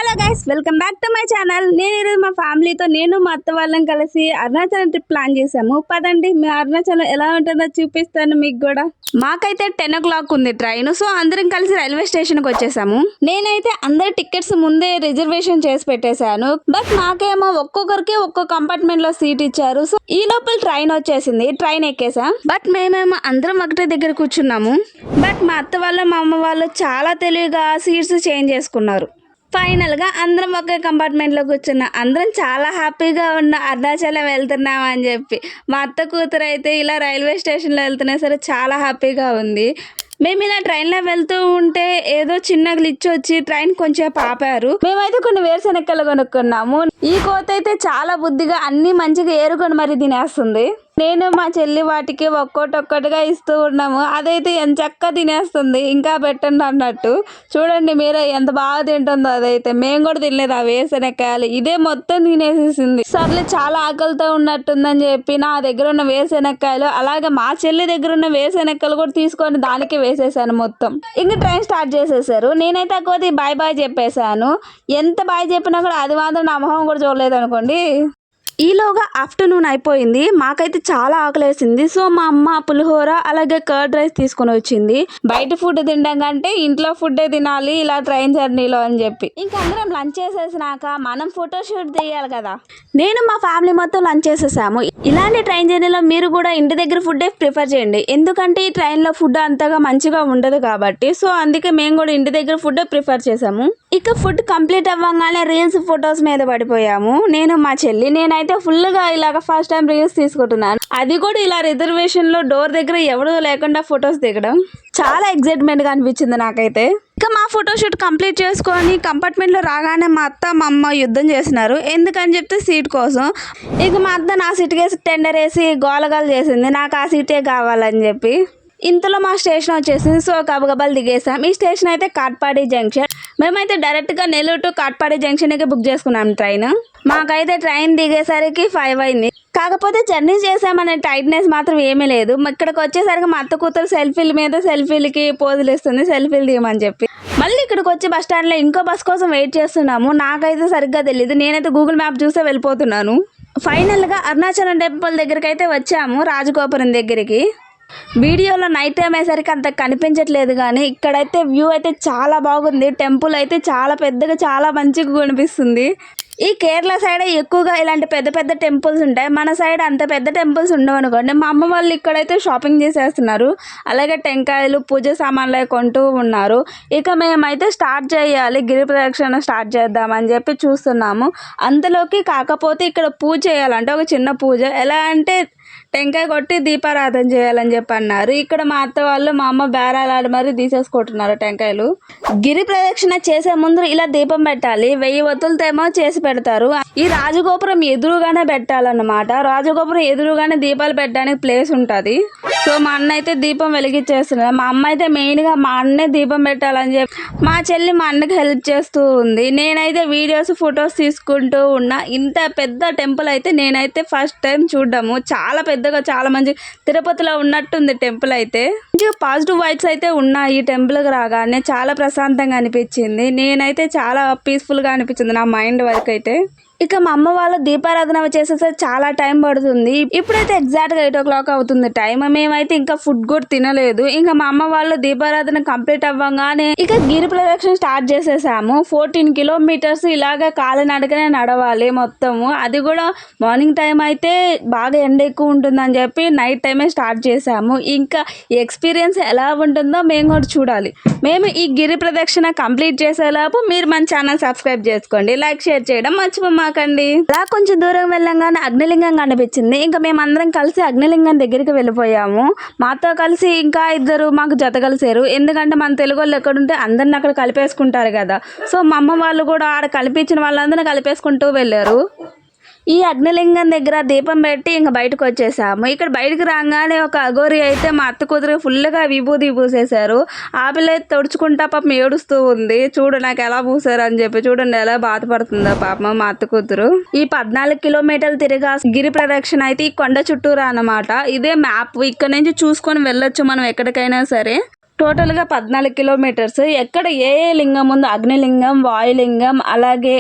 Hello guys, welcome back to my channel. నేను ఈరోజు మా ఫ్యామిలీతో మా అత్త వాళ్ళం కలిసి అరుణాచలం ట్రిప్ ప్లాన్ చేసాము. పదండి, మీ అరుణాచలం ఎలా ఉంటుందో చూపిస్తాను మీకు కూడా. మాకైతే 10 o'clock ఉంది ట్రైన్. సో అందరం కలిసి రైల్వే స్టేషన్ కి వచ్చేసాము. నేనైతే అందరి టికెట్స్ ముందే రిజర్వేషన్ చేసి పెట్టేశాను. బట్ మాకేమో ఒక్కొక్కరికి ఒక్కొక్క కంపార్ట్మెంట్ లో సీట్ ఇచ్చారు. సో ఈ లోపల ట్రైన్ వచ్చేసింది. ట్రైన్ ఎక్కేసాం. బట్ మేమేమో అందరం ఒకటే దగ్గర కూర్చున్నాము. బట్ మా అత్త వాళ్ళు మా అమ్మ వాళ్ళు చాలా తెలివిగా సీట్స్ చేంజ్ చేసుకున్నారు. ఫైనల్ గా అందరం ఒకే కంపార్ట్మెంట్ లో కూర్చున్నాం. అందరం చాలా హ్యాపీగా ఉన్న అరుణాచలం వెళ్తున్నాం అని చెప్పి. మా అత్త కూతురు అయితే ఇలా రైల్వే స్టేషన్ లో వెళ్తున్నా సరే చాలా హ్యాపీగా ఉంది. మేము ఇలా ట్రైన్ లో వెళ్తూ ఉంటే ఏదో చిన్న గ్లిచ్ వచ్చి ట్రైన్ కొంచెం ఆపారు. మేమైతే కొన్ని వేరుశెనక్కలు కొనుక్కున్నాము. ఈ కోత అయితే చాలా బుద్ధిగా అన్ని మంచిగా ఏరుకొని మరి తినేస్తుంది. నేను మా చెల్లి వాటికి ఒక్కొక్కటిగా ఇస్తూ ఉన్నాము. అదైతే ఎంత చక్కగా తినేస్తుంది. ఇంకా పెట్టండి అన్నట్టు. చూడండి మీరు ఎంత బాగా తింటుందో. అదైతే మేము కూడా తినలేదు ఆ వేరుశెనక్కాయలు. ఇదే మొత్తం తినేసేసింది. సర్లే చాలా ఆకలితో ఉన్నట్టుందని చెప్పి నా దగ్గర ఉన్న వేరుశెనక్కాయలు అలాగే మా చెల్లి దగ్గర ఉన్న వేరుశెనక్కలు కూడా తీసుకొని దానికి వేసేసాను మొత్తం. ఇంకా ట్రైన్ స్టార్ట్ చేసేసారు. నేనైతే అక్కడికి బాయ్ బాయ్ చెప్పేశాను. ఎంత బాయ్ చెప్పినా కూడా అది మాత్రం నా మొహం కూడా చూడలేదు అనుకోండి. ఈలోగా ఆఫ్టర్నూన్ అయిపోయింది. మాకైతే చాలా ఆకలేసింది. సో మా అమ్మ పులిహోర అలాగే కర్డ్ రైస్ తీసుకొని వచ్చింది. బయట ఫుడ్ తినడం కంటే ఇంట్లో ఫుడ్ తినాలి ఇలా ట్రైన్ జర్నీలో అని చెప్పి. ఇంకా అందరం లంచ్ చేసేసినాక మనం ఫోటోషూట్ చేయాలి కదా. నేను మా ఫ్యామిలీ మొత్తం లంచ్ చేసేసాము. ఇలాంటి ట్రైన్ జర్నీలో మీరు కూడా ఇంటి దగ్గర ఫుడ్ ప్రిఫర్ చేయండి. ఎందుకంటే ఈ ట్రైన్లో ఫుడ్ అంతగా మంచిగా ఉండదు కాబట్టి. సో అందుకే మేము కూడా ఇంటి దగ్గర ఫుడ్ ప్రిఫర్ చేసాము. ఇక ఫుడ్ కంప్లీట్ అవ్వగానే రీల్స్ ఫొటోస్ మీద పడిపోయాము. నేను మా చెల్లి. నేనైతే ఫుల్ గా ఇలాగ ఫస్ట్ టైం రీల్స్ తీసుకుంటున్నాను. అది కూడా ఇలా రిజర్వేషన్ లో డోర్ దగ్గర ఎవరు లేకుండా ఫొటోస్ దిగడం చాలా ఎక్సైట్మెంట్ గా అనిపించింది నాకైతే. ఇక మా ఫోటోషూట్ కంప్లీట్ చేసుకొని కంపార్ట్మెంట్ లో రాగానే మా అత్త మా అమ్మ యుద్ధం చేస్తున్నారు. ఎందుకని చెప్తే సీట్ కోసం. ఇక మా అత్త నా సీట్ కేసి టెండర్ వేసి గోలగాలు చేసింది. నాకు ఆ సీటే కావాలని చెప్పి. ఇంతలో మా స్టేషన్ వచ్చేసింది. సో గబగబాలు దిగేసాం. ఈ స్టేషన్ అయితే కాట్పాడి జంక్షన్. మేమైతే డైరెక్ట్ గా నెల్లూరు టు కాట్పాడి జంక్షన్ కి బుక్ చేసుకున్నాం ట్రైన్. మాకైతే ట్రైన్ దిగేసరికి 5 అయింది. కాకపోతే జర్నీ చేసామనే టైట్నెస్ మాత్రం ఏమీ లేదు. ఇక్కడికి వచ్చేసరికి మా అత్త కూతురు సెల్ఫీల మీద సెల్ఫీలకి పోజులు ఇస్తుంది సెల్ఫీలు తీయమని చెప్పి. మళ్ళీ ఇక్కడికి వచ్చి బస్ స్టాండ్ లో ఇంకో బస్ కోసం వెయిట్ చేస్తున్నాము. నాకైతే సరిగ్గా తెలియదు. నేనైతే గూగుల్ మ్యాప్ చూసే వెళ్ళిపోతున్నాను. ఫైనల్ గా అరుణాచలం టెంపుల్ దగ్గరికి అయితే వచ్చాము. రాజగోపురం దగ్గరికి. వీడియోలో నైట్ టైం అయ్యేసరికి అంత కనిపించట్లేదు కానీ ఇక్కడైతే వ్యూ అయితే చాలా బాగుంది. టెంపుల్ అయితే చాలా పెద్దగా చాలా మంచిగా కనిపిస్తుంది. ఈ కేరళ సైడ్ ఎక్కువగా ఇలాంటి పెద్ద పెద్ద టెంపుల్స్ ఉంటాయి. మన సైడ్ అంత పెద్ద టెంపుల్స్ ఉండవు అనుకోండి. మా అమ్మ వాళ్ళు ఇక్కడైతే షాపింగ్ చేసేస్తున్నారు. అలాగే టెంకాయలు పూజ సామాన్లు కొంటూ ఉన్నారు. ఇక మేమైతే స్టార్ట్ చేయాలి. గిరి ప్రదక్షిణ స్టార్ట్ చేద్దామని చెప్పి చూస్తున్నాము. అంతలోకి కాకపోతే ఇక్కడ పూజ చేయాలంటే ఒక చిన్న పూజ. ఎలా అంటే టెంకాయ కొట్టి దీపారాధన చేయాలని చెప్పి అన్నారు. ఇక్కడ మా అత్త వాళ్ళు మా అమ్మ బేరాలాడి మరి తీసేసుకుంటున్నారు టెంకాయలు. గిరి ప్రదక్షిణ చేసే ముందు ఇలా దీపం పెట్టాలి. 1000 ఒత్తులతేమో చేసి పెడతారు. ఈ రాజగోపురం ఎదురుగానే పెట్టాలన్నమాట. రాజగోపురం ఎదురుగానే దీపాలు పెట్టడానికి ప్లేస్ ఉంటుంది. సో మా అన్న అయితే దీపం వెలిగించేస్తున్నారు. మా అమ్మ అయితే మెయిన్ గా మా అన్నే దీపం పెట్టాలని చెప్పి మా చెల్లి మా అన్నకి హెల్ప్ చేస్తూ ఉంది. నేనైతే వీడియోస్ ఫొటోస్ తీసుకుంటూ ఉన్నా. ఇంత పెద్ద టెంపుల్ అయితే నేనైతే ఫస్ట్ టైం చూడడము. చాలా పెద్దగా చాలా మంచి తిరుపతిలో ఉన్నట్టుంది టెంపుల్ అయితే. పాజిటివ్ వైబ్స్ అయితే ఉన్నాయి. ఈ టెంపుల్ కి రాగానే చాలా ప్రశాంతంగా అనిపించింది. నేనైతే చాలా పీస్ఫుల్ గా అనిపించింది నా మైండ్ వరకు అయితే. ఇక మా అమ్మ వాళ్ళు దీపారాధన చేసేసరికి చాలా టైం పడుతుంది. ఇప్పుడైతే ఎగ్జాక్ట్ గా 8 o'clock అవుతుంది టైం. మేమైతే ఇంకా ఫుడ్ కూడా తినలేదు. ఇంకా మా అమ్మ వాళ్ళు దీపారాధన కంప్లీట్ అవ్వగానే ఇక గిరి ప్రదక్షిణ స్టార్ట్ చేసేసాము. 14 kilometers ఇలాగ కాలినడకనే నడవాలి మొత్తము. అది కూడా మార్నింగ్ టైం అయితే బాగా ఎండ ఎక్కువ ఉంటుందని చెప్పి నైట్ టైమే స్టార్ట్ చేసాము. ఇంకా ఎక్స్పీరియన్స్ ఎలా ఉంటుందో మేము కూడా చూడాలి. మేము ఈ గిరి ప్రదక్షిణ కంప్లీట్ చేసేలోపు మీరు మన ఛానల్ సబ్స్క్రైబ్ చేసుకోండి. లైక్ షేర్ చేయడం మర్చిపోమాకండి. అలా కొంచెం దూరం వెళ్ళంగానే అగ్నిలింగం కనిపించింది. ఇంకా మేమందరం కలిసి అగ్నిలింగం దగ్గరికి వెళ్ళిపోయాము. మాతో కలిసి ఇంకా 2 మాకు జత కలిసారు. ఎందుకంటే మన తెలుగు వాళ్ళు ఎక్కడుంటే అందరిని అక్కడ కలిపేసుకుంటారు కదా. సో మా అమ్మ వాళ్ళు కూడా ఆడ కలిపించిన వాళ్ళందరినీ కలిపేసుకుంటూ వెళ్ళారు. ఈ అగ్నిలింగం దగ్గర దీపం పెట్టి ఇంకా బయటకు వచ్చేసాము. ఇక్కడ బయటకు రాగానే ఒక అఘోరి అయితే మా అత్త కూతురు ఫుల్గా విభూది పూసేశారు. ఆ పిల్ల అయితే తొడుచుకుంటా పాపం ఏడుస్తూ ఉంది. చూడు నాకు ఎలా పూసారు అని చెప్పి. చూడండి ఎలా బాధపడుతుందో పాపం మా అత్త కూతురు. ఈ 14 kilometers తిరిగా గిరి ప్రదక్షిణ అయితే ఈ కొండ చుట్టూరా అన్నమాట. ఇదే మ్యాప్. ఇక్కడ నుంచి చూసుకొని వెళ్ళొచ్చు మనం ఎక్కడికైనా సరే. టోటల్గా 14 కిలోమీటర్స్. ఎక్కడ ఏ ఏ లింగం ఉందో, అగ్నిలింగం, వాయులింగం, అలాగే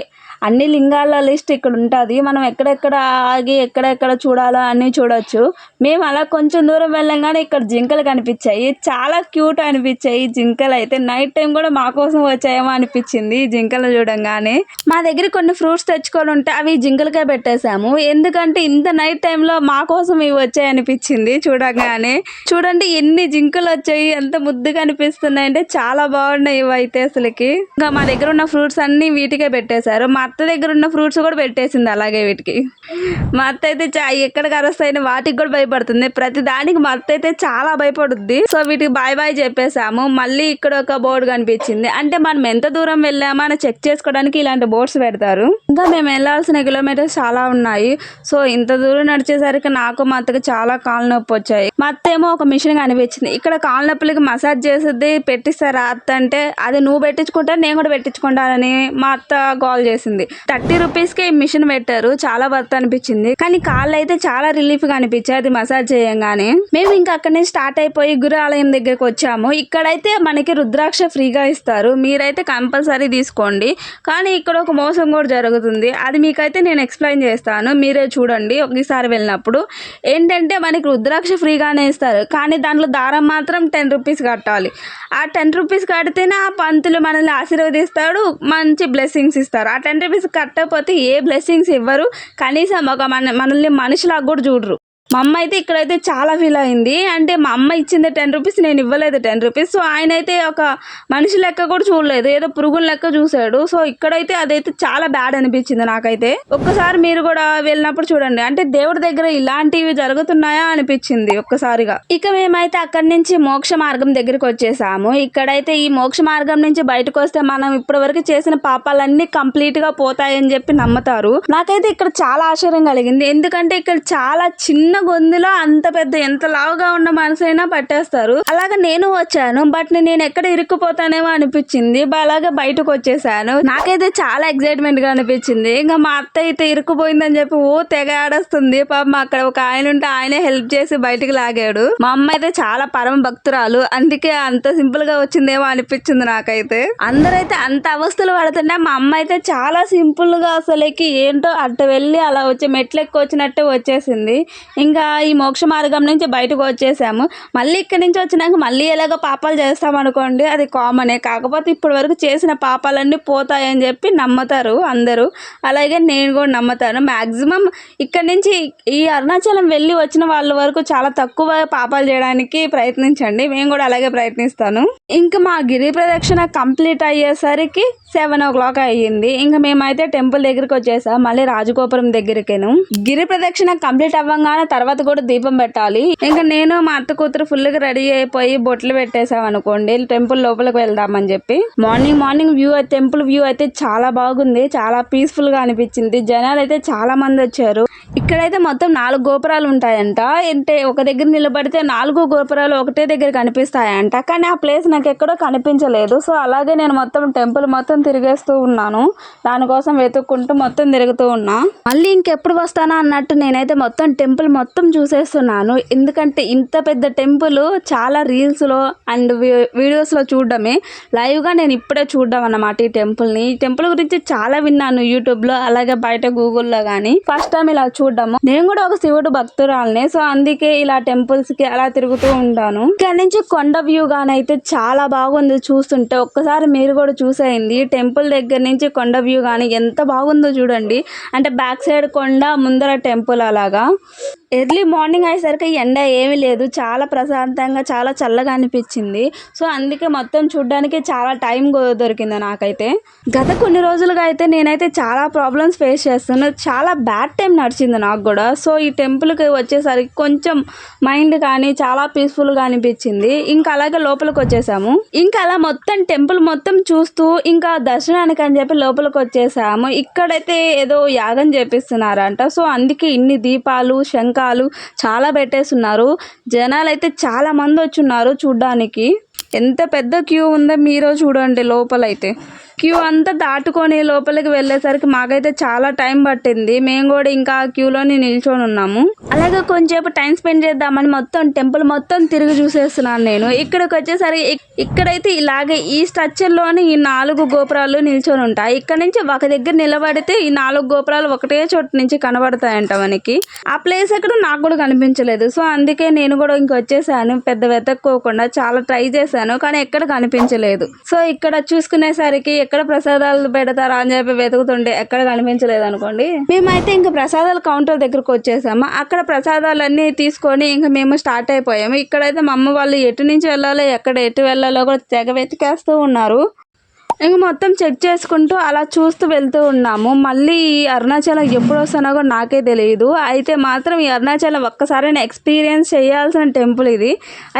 అన్ని లింగాల లిస్ట్ ఇక్కడ ఉంటుంది. మనం ఎక్కడెక్కడ ఆగి ఎక్కడెక్కడ చూడాలో అన్నీ చూడొచ్చు. మేము అలా కొంచెం దూరం వెళ్ళంగానే ఇక్కడ జింకలు కనిపించాయి. చాలా క్యూట్ అనిపించాయి జింకలు అయితే. నైట్ టైం కూడా మా కోసం వచ్చాయేమో అనిపించింది జింకలు చూడంగానే. మా దగ్గర కొన్ని ఫ్రూట్స్ తెచ్చుకొని ఉంటే అవి జింకలకే పెట్టేశాము. ఎందుకంటే ఇంత నైట్ టైంలో మా కోసం ఇవి వచ్చాయి అనిపించింది చూడంగానే. చూడండి ఎన్ని జింకలు వచ్చాయి, ఎంత ముద్దుగా అనిపిస్తున్నాయి అంటే చాలా బాగున్నాయి ఇవి అయితే అసలుకి. ఇంకా మా దగ్గర ఉన్న ఫ్రూట్స్ అన్ని వీటికే పెట్టేశారు. మా అత్త దగ్గర ఉన్న ఫ్రూట్స్ కూడా పెట్టేసింది అలాగే వీటికి. మా అత్త అయితే ఎక్కడికి అరుస్తాయని వాటికి కూడా భయపడుతుంది. ప్రతి దానికి మా అత్త అయితే చాలా భయపడుద్ది. సో వీటికి బాయ్ బాయ్ చెప్పేసాము. మళ్ళీ ఇక్కడ ఒక బోర్డు కనిపించింది. అంటే మనం ఎంత దూరం వెళ్ళామో అని చెక్ చేసుకోవడానికి ఇలాంటి బోర్డ్స్ పెడతారు. ఇంకా మేము వెళ్ళాల్సిన కిలోమీటర్స్ చాలా ఉన్నాయి. సో ఇంత దూరం నడిచేసరికి నాకు మా అత్తకి చాలా కాళ్ళ నొప్పి వచ్చాయి. మా అత్త ఏమో ఒక మిషన్ కనిపించింది. ఇక్కడ కాళ్ళ నొప్పులకి మసాజ్ చేసేది పెట్టిస్తారా అత్త అంటే, అది నువ్వు పెట్టించుకుంటా నేను కూడా పెట్టించుకుంటానని మా అత్త కాల్ చేసింది. 30 రూపీస్కే ఈ మిషన్ పెట్టారు. చాలా వర్త్ అనిపించింది. కానీ కాళ్ళు అయితే చాలా రిలీఫ్ గా అనిపించాయి అది మసాజ్ చేయంగానే. మేము ఇంకా అక్కడి నుంచి స్టార్ట్ అయిపోయి గురు ఆలయం దగ్గరకు వచ్చాము. ఇక్కడైతే మనకి రుద్రాక్ష ఫ్రీగా ఇస్తారు. మీరైతే కంపల్సరీ తీసుకోండి. కానీ ఇక్కడ ఒక మోసం కూడా జరుగుతుంది. అది మీకైతే నేను ఎక్స్ప్లెయిన్ చేస్తాను, మీరే చూడండి ఒకసారి వెళ్ళినప్పుడు. ఏంటంటే మనకి రుద్రాక్ష ఫ్రీగానే ఇస్తారు, కానీ దాంట్లో దారం మాత్రం 10 రూపీస్ కట్టాలి. ఆ 10 రూపీస్ కడితేనే ఆ పంతులు మనల్ని ఆశీర్వదిస్తాడు, మంచి బ్లెస్సింగ్స్ ఇస్తారు. ఆ 10 రూపీస్ కట్టకపోతే ఏ బ్లెస్సింగ్స్ ఇవ్వరు, కనీసం ఒక మనల్ని మనిషిలాగా కూడా చూడరు. మా అమ్మ అయితే ఇక్కడైతే చాలా ఫీల్ అయింది. అంటే మా అమ్మ ఇచ్చింది 10 రూపీస్, నేను ఇవ్వలేదు 10 రూపీస్. సో ఆయన అయితే ఒక మనిషి లెక్క కూడా చూడలేదు, ఏదో పురుగుల లెక్క చూశాడు. సో ఇక్కడైతే అదైతే చాలా బ్యాడ్ అనిపించింది నాకైతే. ఒక్కసారి మీరు కూడా వెళ్ళినప్పుడు చూడండి, అంటే దేవుడి దగ్గర ఇలాంటివి జరుగుతున్నాయా అనిపించింది ఒక్కసారిగా. ఇక మేమైతే అక్కడి నుంచి మోక్ష మార్గం దగ్గరికి వచ్చేసాము. ఇక్కడైతే ఈ మోక్ష మార్గం నుంచి బయటకు వస్తే మనం ఇప్పటి వరకు చేసిన పాపాలన్నీ కంప్లీట్ గా పోతాయని చెప్పి నమ్ముతారు. నాకైతే ఇక్కడ చాలా ఆశ్చర్యం కలిగింది. ఎందుకంటే ఇక్కడ చాలా చిన్న గొంతులో అంత పెద్ద ఎంత లావుగా ఉన్న మనసైనా పట్టేస్తారు. అలాగే నేను వచ్చాను, బట్ నేను ఎక్కడ ఇరుక్కుపోతానేమో అనిపించింది. అలాగే బయటకు వచ్చేసాను. నాకైతే చాలా ఎక్సైట్మెంట్ గా అనిపించింది. ఇంకా మా అత్త అయితే ఇరుక్కుపోయిందని చెప్పి తెగ ఆడొస్తుంది. పాపం అక్కడ ఒక ఆయన ఉంటే ఆయనే హెల్ప్ చేసి బయటికి లాగాడు. మా అమ్మ అయితే చాలా పరమ భక్తురాలు, అందుకే అంత సింపుల్ గా వచ్చిందేమో అనిపించింది నాకైతే. అందరైతే అంత అవస్థలు పడుతుంటే మా అమ్మ అయితే చాలా సింపుల్ గా అసలుకి ఏంటో అట్ట వెళ్ళి అలా వచ్చి మెట్లు ఎక్కువ వచ్చినట్టే వచ్చేసింది. ఇంకా ఈ మోక్ష మార్గం నుంచి బయటకు వచ్చేసాము. మళ్ళీ ఇక్కడి నుంచి వచ్చినాక మళ్ళీ ఎలాగో పాపాలు చేస్తామనుకోండి, అది కామనే. కాకపోతే ఇప్పటి వరకు చేసిన పాపాలన్నీ పోతాయని చెప్పి నమ్ముతారు అందరూ. అలాగే నేను కూడా నమ్ముతాను. మ్యాక్సిమం ఇక్కడి నుంచి ఈ అరుణాచలం వెళ్ళి వచ్చిన వాళ్ళ వరకు చాలా తక్కువ పాపాలు చేయడానికి ప్రయత్నించండి. మేము కూడా అలాగే ప్రయత్నిస్తాను. ఇంకా మా గిరి ప్రదక్షిణ కంప్లీట్ అయ్యేసరికి 7 o'clock అయ్యింది. ఇంకా మేమైతే టెంపుల్ దగ్గరికి వచ్చేసాం, మళ్ళీ రాజగోపురం దగ్గరికేను. గిరి ప్రదక్షిణ కంప్లీట్ అవ్వగానే తర్వాత కూడా దీపం పెట్టాలి. ఇంకా నేను మా అత్త కూతురు ఫుల్ గా రెడీ అయిపోయి బొట్లు పెట్టేసాం అనుకోండి, టెంపుల్ లోపలికి వెళ్దామని చెప్పి. మార్నింగ్ వ్యూ, టెంపుల్ వ్యూ అయితే చాలా బాగుంది, చాలా పీస్ఫుల్ గా అనిపించింది. జనాలు అయితే చాలా మంది వచ్చారు. ఇక్కడైతే మొత్తం 4 గోపురాలు ఉంటాయంట. అంటే ఒక దగ్గర నిలబడితే 4 గోపురాలు ఒకటే దగ్గర కనిపిస్తాయంట. కానీ ఆ ప్లేస్ నాకు ఎక్కడో కనిపించలేదు. సో అలాగే నేను మొత్తం టెంపుల్ మొత్తం తిరిగేస్తూ ఉన్నాను. దానికోసం వెతుక్కుంటూ మొత్తం తిరుగుతూ ఉన్నా. మళ్ళీ ఇంకెప్పుడు వస్తానా అన్నట్టు నేనైతే మొత్తం టెంపుల్ మొత్తం చూసేస్తున్నాను. ఎందుకంటే ఇంత పెద్ద టెంపుల్ చాలా రీల్స్ లో అండ్ వీడియోస్ లో చూడడమే, లైవ్ గా నేను ఇప్పుడే చూడడం అన్నమాట ఈ టెంపుల్ ని. ఈ టెంపుల్ గురించి చాలా విన్నాను యూట్యూబ్ లో, అలాగే బయట గూగుల్లో గానీ. ఫస్ట్ టైం ఇలా చూడడము. నేను కూడా ఒక శివుడు భక్తురాలనే, సో అందుకే ఇలా టెంపుల్స్ కి అలా తిరుగుతూ ఉంటాను. ఇక్కడ నుంచి కొండ వ్యూ గానైతే చాలా బాగుంది చూస్తుంటే. ఒక్కసారి మీరు కూడా చూసేయండి. టెంపుల్ దగ్గర నుంచి కొండ వ్యూ గానీ ఎంత బాగుందో చూడండి. అంటే బ్యాక్ సైడ్ కొండ, ముందర టెంపుల్ అలాగా. ఎర్లీ మార్నింగ్ అయ్యేసరికి ఎండ ఏమీ లేదు, చాలా ప్రశాంతంగా చాలా చల్లగా అనిపించింది. సో అందుకే మొత్తం చూడడానికి చాలా టైం దొరికింది నాకైతే. గత కొన్ని రోజులుగా అయితే నేనైతే చాలా ప్రాబ్లమ్స్ ఫేస్ చేస్తున్నాను. చాలా బ్యాడ్ టైం నడిచింది నాకు కూడా. సో ఈ టెంపుల్కి వచ్చేసరికి కొంచెం మైండ్ కానీ చాలా పీస్ఫుల్గా అనిపించింది. ఇంకా అలాగే లోపలికి వచ్చేసాము. ఇంకా అలా మొత్తం టెంపుల్ మొత్తం చూస్తూ ఇంకా దర్శనానికి అని చెప్పి లోపలికి వచ్చేసాము. ఇక్కడైతే ఏదో యాగం చేపిస్తున్నారంట. సో అందుకే ఇన్ని దీపాలు, శంఖాలు చాలా పెట్టేస్తున్నారు. జనాలు అయితే చాలా మంది వచ్చున్నారు చూడ్డానికి. ఎంత పెద్ద క్యూ ఉందో మీరో చూడండి లోపలైతే. క్యూ అంతా దాటుకొని లోపలికి వెళ్ళేసరికి మాకైతే చాలా టైం పట్టింది. మేము కూడా ఇంకా క్యూలోని నిల్చొని ఉన్నాము. అలాగే కొంచెంసేపు టైం స్పెండ్ చేద్దామని మొత్తం టెంపుల్ మొత్తం తిరిగి చూసేస్తున్నాను నేను. ఇక్కడికి వచ్చేసరికి ఇక్కడైతే ఇలాగే ఈ స్ట్రక్చర్లోని ఈ 4 గోపురాలు నిల్చొని ఉంటాయి. ఇక్కడ నుంచి ఒక దగ్గర నిలబడితే ఈ 4 గోపురాలు ఒకటే చోటు నుంచి కనబడతాయంట మనకి. ఆ ప్లేస్ ఎక్కడ నాకు కూడా కనిపించలేదు. సో అందుకే నేను కూడా ఇంకొచ్చేసాను. పెద్ద వెతక్కోకుండా చాలా ట్రై చేశాను, కానీ ఎక్కడ కనిపించలేదు. సో ఇక్కడ చూసుకునేసరికి ఎక్కడ ప్రసాదాలు పెడతారా అని చెప్పి వెతుకుతుంటే ఎక్కడ కనిపించలేదు అనుకోండి. మేమైతే ఇంకా ప్రసాదాల కౌంటర్ దగ్గరకు వచ్చేసాము. అక్కడ ప్రసాదాలన్నీ తీసుకొని ఇంకా మేము స్టార్ట్ అయిపోయాము. ఇక్కడైతే మా అమ్మ వాళ్ళు ఎటు నుంచి వెళ్ళాలో ఎటు వెళ్ళాలో కూడా తెగ వెతికేస్తూ ఉన్నారు. ఇంక మొత్తం చెక్ చేసుకుంటూ అలా చూస్తూ వెళ్తూ ఉన్నాము. మళ్ళీ ఈ అరుణాచలం ఎప్పుడు వస్తానో కూడా నాకే తెలియదు. అయితే మాత్రం ఈ అరుణాచలం ఒక్కసారి ఎక్స్పీరియన్స్ చేయాల్సిన టెంపుల్ ఇది.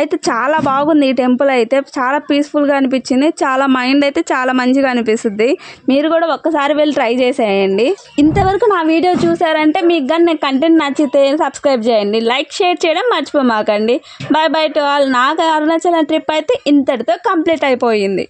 అయితే చాలా బాగుంది ఈ టెంపుల్. అయితే చాలా పీస్ఫుల్గా అనిపించింది. చాలా మైండ్ అయితే చాలా మంచిగా అనిపిస్తుంది. మీరు కూడా ఒక్కసారి వెళ్ళి ట్రై చేసేయండి. ఇంతవరకు నా వీడియో చూసారంటే మీకు కానీ నాకు కంటెంట్ నచ్చితే సబ్స్క్రైబ్ చేయండి, లైక్ షేర్ చేయడం మర్చిపోమాకండి. Bye bye to all. నాకు అరుణాచలం ట్రిప్ అయితే ఇంతటితో కంప్లీట్ అయిపోయింది.